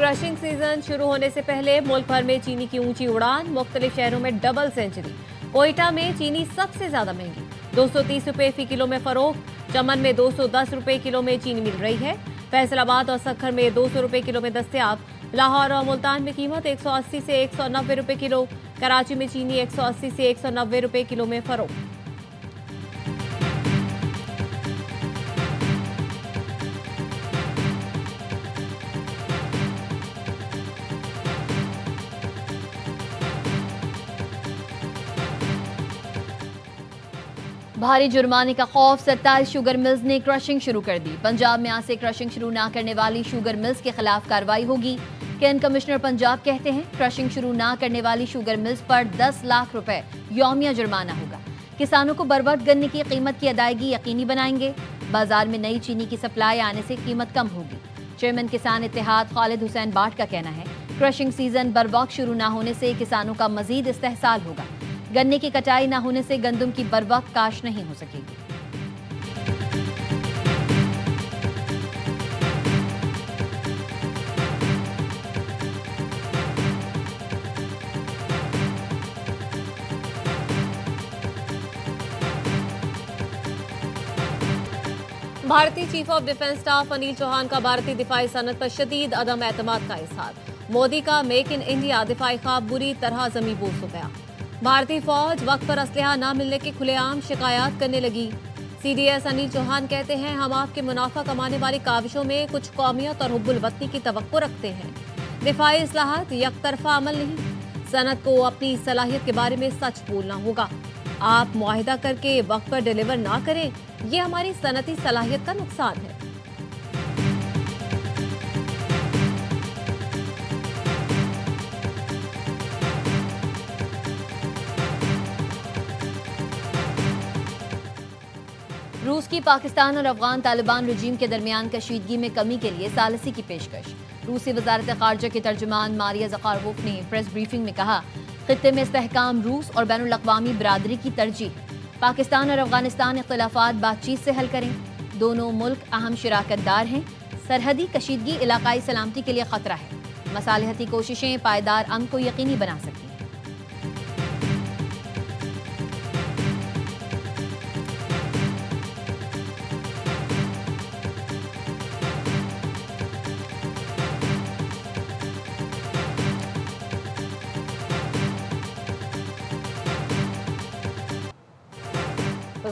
Crushing season शुरू होने से पहले मुल्क भर में चीनी की ऊंची उड़ान, मुख्तलिफ शहरों में डबल सेंचुरी। कोयटा में चीनी सबसे ज्यादा महंगी, 230 रुपए फी किलो में फरोख्त। चमन में 210 रुपए किलो में चीनी मिल रही है। फैसलाबाद और सक्खर में 200 रुपए किलो में दस्तयाब। लाहौर और मुल्तान में कीमत 180 से 190 रुपए किलो। कराची में चीनी 180 से 190 रुपए किलो में फरोख्त। भारी जुर्माने का खौफ, 27 शुगर मिल्स ने क्रशिंग शुरू कर दी। पंजाब में आज से क्रशिंग शुरू न करने वाली शुगर मिल्स के खिलाफ कार्रवाई होगी। कैन कमिश्नर पंजाब कहते हैं क्रशिंग शुरू न करने वाली शुगर मिल्स पर 10 लाख रुपए यौमिया जुर्माना होगा। किसानों को बरवक्त गन्ने की कीमत की अदायगी यकीनी बनाएंगे। बाजार में नई चीनी की सप्लाई आने से कीमत कम होगी। चेयरमैन किसान इत्तेहाद खालिद हुसैन बाट का कहना है क्रशिंग सीजन बरवक्त शुरू न होने से किसानों का मजीद इस्तेहसाल होगा। गन्ने की कटाई न होने से गंदम की बरवक्त काश नहीं हो सकेगी। भारतीय chief of defence staff Anil Chauhan का भारतीय दिफाई सनत पर शदीद अदम एतमाद का इजहार। मोदी का मेक इन इंडिया दिफाई ख्वाब बुरी तरह ज़मीबोस हो गया। भारतीय फौज वक्त पर असलहा न मिलने की खुलेआम शिकायत करने लगी। सीडीएस अनिल चौहान कहते हैं हम आपके मुनाफा कमाने वाली काविशों में कुछ कौमियत और हुब्बुल वतनी की तवक्को रखते हैं। दिफाई इस्लाहात यकतरफा अमल नहीं। सनत को अपनी सलाहियत के बारे में सच बोलना होगा। आप मुआहिदा करके वक्त पर डिलीवर ना करें, ये हमारी सनती सलाहियत का नुकसान है। रूस की पाकिस्तान और अफगान तालिबान रजीम के दरमियान कशीदगी में कमी के लिए सालसी की पेशकश। रूसी वजारत खारजा के तर्जुमान मारिया ज़खारोफ ने प्रेस ब्रीफिंग में कहा खित्ते में इस्तेहकाम रूस और बैनुल अक़वामी बरादरी की तरजीह है। पाकिस्तान और अफगानिस्तान इख्तिलाफात बातचीत से हल करें। दोनों मुल्क अहम शराकतदार हैं। सरहदी कशीदगी इलाकाई सलामती के लिए खतरा है। मसालिहती कोशिशें पायदार अमन को यकीनी बना सकती हैं।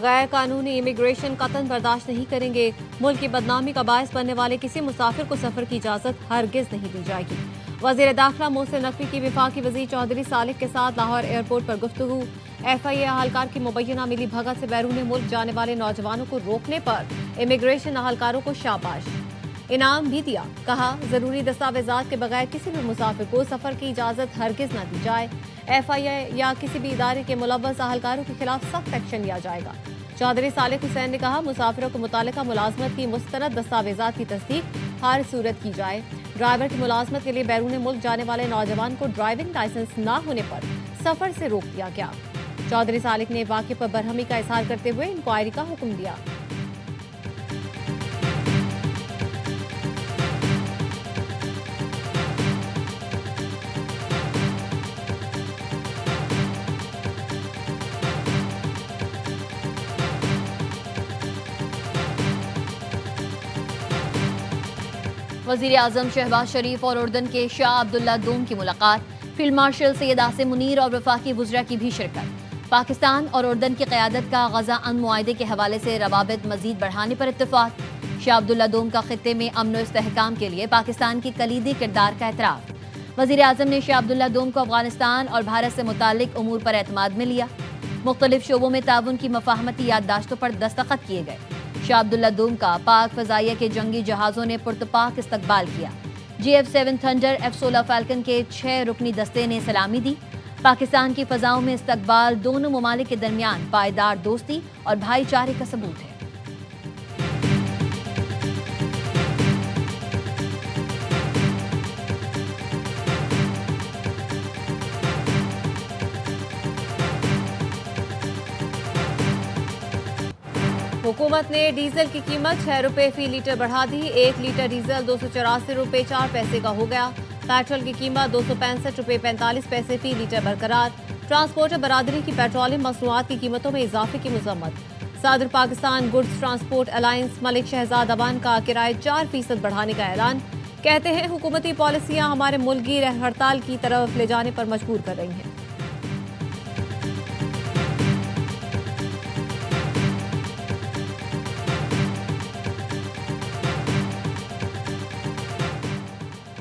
गैर कानूनी इमिग्रेशन कतन बर्दाश्त नहीं करेंगे। मुल्क की बदनामी का बायस बनने वाले किसी मुसाफिर को सफर की इजाजत हरगिज नहीं दी जाएगी। वजीर दाखिला मोहसिन नकवी की वफाकी वजीर चौधरी सालिक के साथ लाहौर एयरपोर्ट पर गुफ्तगू। FIA अहलकार की मुबैना मिली भगत से बैरून मुल्क जाने वाले नौजवानों को रोकने पर इमिग्रेशन अहलकारों को शाबाश इनाम भी दिया। कहा जरूरी दस्तावेजात के बगैर किसी भी मुसाफिर को सफर की इजाजत हरगिज न दी जाए। FIA या किसी भी इदारे के मुलव्वस अहलकारों के खिलाफ सख्त एक्शन लिया जाएगा। चौधरी सालिक हुसैन ने कहा मुसाफिरों को मुतालिका मुलाजमत की मुस्तरद दस्तावेजात की तस्दीक हर सूरत की जाए। ड्राइवर की मुलाजमत के लिए बैरून मुल्क जाने वाले नौजवान को ड्राइविंग लाइसेंस न होने पर सफर से रोक दिया गया। चौधरी सालिक ने वाक़े पर बरहमी का इजहार करते हुए इंक्वायरी का हुक्म दिया। वज़ीर आज़म शहबाज शरीफ और उर्दन के शाह अब्दुल्ला दोम की मुलाकात। फील्ड मार्शल सैयद आसिम मुनीर और वफाकी वज़रा की भी शिरकत। पाकिस्तान और उर्दन की क़यादत का गज़ा अमन मुआहदे के हवाले से रवाबित मज़ीद बढ़ाने पर इत्तेफाक। शाह अब्दुल्ला दोम का खित्ते में अमन और इस्तेहकाम के लिए पाकिस्तान की कलीदी किरदार का एतराफ़। वज़ीर आज़म ने शाह अब्दुल्ला दोम को अफगानिस्तान और भारत से मुताल्लिक़ उमूर पर एतमाद में लिया। मुख्तलिफ शोबों में ताउन की मफाहमती याददाश्तों पर दस्तखत किए गए। शाह अब्दुल्ला दोम का पाक फ़ज़ाइया के जंगी जहाज़ों ने पुरतपाक इस्तकबाल किया। GF-7 थंडर F-16 फैल्कन के 6 रुकनी दस्ते ने सलामी दी। पाकिस्तान की फ़ज़ाओं में इस्तकबाल दोनों ममालिक के दरमियान पायदार दोस्ती और भाईचारे का सबूत है। हुकूमत ने डीजल की कीमत 6 रुपए फी लीटर बढ़ा दी। 1 लीटर डीजल 284 रुपए 4 पैसे का हो गया। पेट्रोल की कीमत 265 रुपए 45 पैसे फी लीटर बरकरार। ट्रांसपोर्टर बरादरी की पेट्रोलियम मसनूआत की कीमतों में इजाफे की मजम्मत। सदर Pakistan goods transport alliance Malik Shahzad Awan का किराए 4% बढ़ाने का ऐलान। कहते हैं हुकूमती पॉलिसियां हमारे मुल्क की हड़ताल की तरफ ले जाने पर मजबूर कर रही हैं।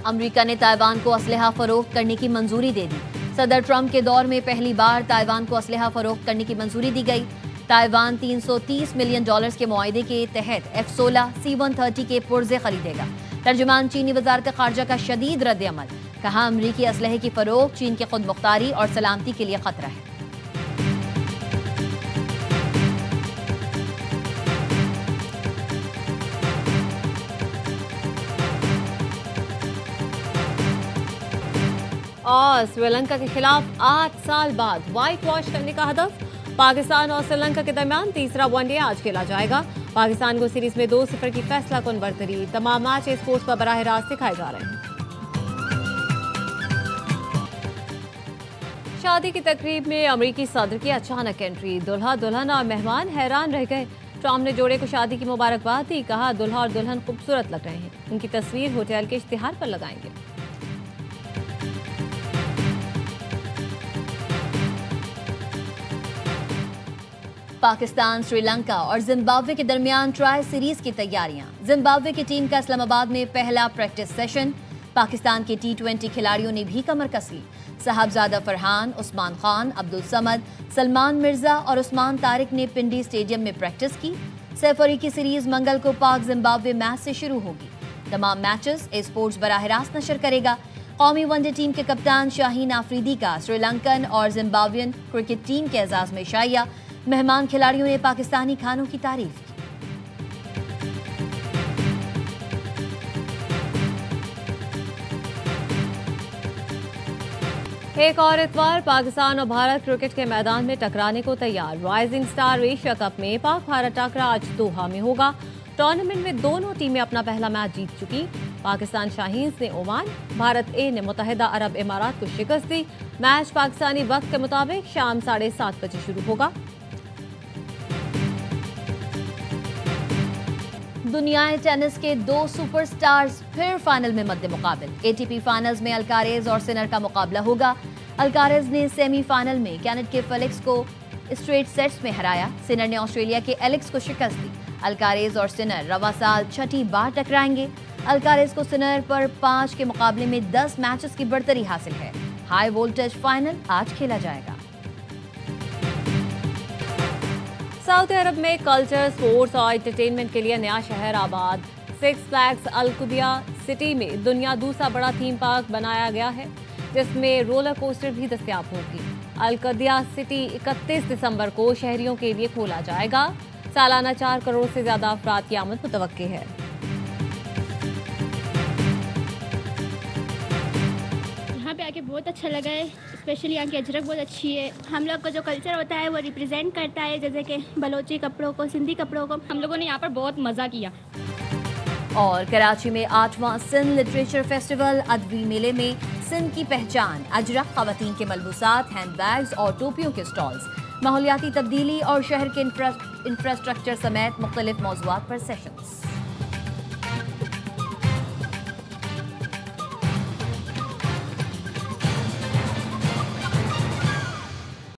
अमेरिका ने ताइवान को असलहा फरोख्त करने की मंजूरी दे दी। सदर ट्रंप के दौर में पहली बार ताइवान को असलहा फरोख्त करने की मंजूरी दी गई। ताइवान $330 मिलियन के मुआहदे के तहत F-16 C-130 के पुर्जे खरीदेगा। तर्जुमान चीनी वजारत खारजा का शदीद रद्द अमल, कहा अमरीकी असलहे की फरोख्त चीन की खुद मुख्तारी और सलामती के लिए खतरा है। और श्रीलंका के खिलाफ 8 साल बाद व्हाइट वॉश करने का हदफ। पाकिस्तान और श्रीलंका के दरमियान तीसरा वनडे आज खेला जाएगा। पाकिस्तान को सीरीज में 2-0 की फैसला कुन बरतरी। तमाम मैच स्पोर्ट्स पर बराह रास्त दिखाए जा रहे हैं। शादी की तकरीब में अमेरिकी सदर की अचानक एंट्री। दुल्हा दुल्हन और मेहमान हैरान रह गए। ट्रंप ने जोड़े को शादी की मुबारकबाद दी। कहा दुल्हा और दुल्हन खूबसूरत लग रहे हैं। उनकी तस्वीर होटल के इश्तिहार पर लगाएंगे। पाकिस्तान, श्रीलंका और जिम्बाब्वे के दरमियान ट्राई सीरीज की तैयारियां। जिम्बाब्वे की टीम का इस्लामाबाद में पहला प्रैक्टिस सेशन। पाकिस्तान के T20 खिलाड़ियों ने भी कमर कस ली। साहबजादा फरहान, उस्मान खान, अब्दुल समद, सलमान मिर्जा और उस्मान तारिक ने पिंडी स्टेडियम में प्रैक्टिस की। सैफरी की सीरीज मंगल को पाक जिम्बाब्वे मैच से शुरू होगी। तमाम मैचेस स्पोर्ट्स बराह रास्त नशर करेगा। कौमी वनडे टीम के कप्तान शाहीन आफरीदी का श्रीलंकन और जिम्बाब्वियन क्रिकेट टीम के एजाज में शाइया। मेहमान खिलाड़ियों ने पाकिस्तानी खानों की तारीफ की। एक और इतवार पाकिस्तान और भारत क्रिकेट के मैदान में टकराने को तैयार। राइजिंग स्टार एशिया कप में पाक भारत टकरा आज दोहा में होगा। टूर्नामेंट में दोनों टीमें अपना पहला मैच जीत चुकी। पाकिस्तान शाहीन्स ने ओमान, भारत ए ने मुत्तहिदा अरब इमारात को शिकस्त दी। मैच पाकिस्तानी वक्त के मुताबिक शाम 7:30 बजे शुरू होगा। दुनियाई टेनिस के 2 सुपरस्टार्स फिर फाइनल में मद्दे मुकाबिल। ATP फाइनल्स में अल्कारेज और सिनर का मुकाबला होगा। अल्कारेज ने सेमीफाइनल में कैनेडा के फेलिक्स को स्ट्रेट सेट्स में हराया। सिनर ने ऑस्ट्रेलिया के एलेक्स को शिकस्त दी। अल्कारेज और सिनर रवा साल 6ठी बार टकराएंगे। अल्कारेज को सिनर पर 5 के मुकाबले में 10 मैचेस की बढ़तरी हासिल है। हाई वोल्टेज फाइनल आज खेला जाएगा। सऊदी अरब में कल्चर, स्पोर्ट्स और एंटरटेनमेंट के लिए नया शहर आबाद। 6 फ्लैग्स अल-कुदिया सिटी में दुनिया दूसरा बड़ा थीम पार्क बनाया गया है, जिसमें रोलर कोस्टर भी दस्तयाब होगी। अल-कुदिया सिटी 31 दिसंबर को शहरियों के लिए खोला जाएगा। सालाना 4 करोड़ से ज्यादा अफराद की आमद मुतवक्के है। यहाँ पे आके बहुत अच्छा लगा है। स्पेशली यहाँ की अजरक बहुत अच्छी है। हम लोग का जो कल्चर होता है वो रिप्रेजेंट करता है, जैसे कि बलोची कपड़ों को, सिंधी कपड़ों को। हम लोगों ने यहाँ पर बहुत मज़ा किया। और कराची में 8वां सिंध लिटरेचर फेस्टिवल अदबी मेले में सिंध की पहचान, अजरक, खवातीन के मलबूसात, हैंडबैग्स और टोपियों के स्टॉल्स, माहौलियाती तब्दीली और शहर के इंफ्रास्ट्रक्चर समेत मुख्तलिफ मौज़ूआत पर सेशंस।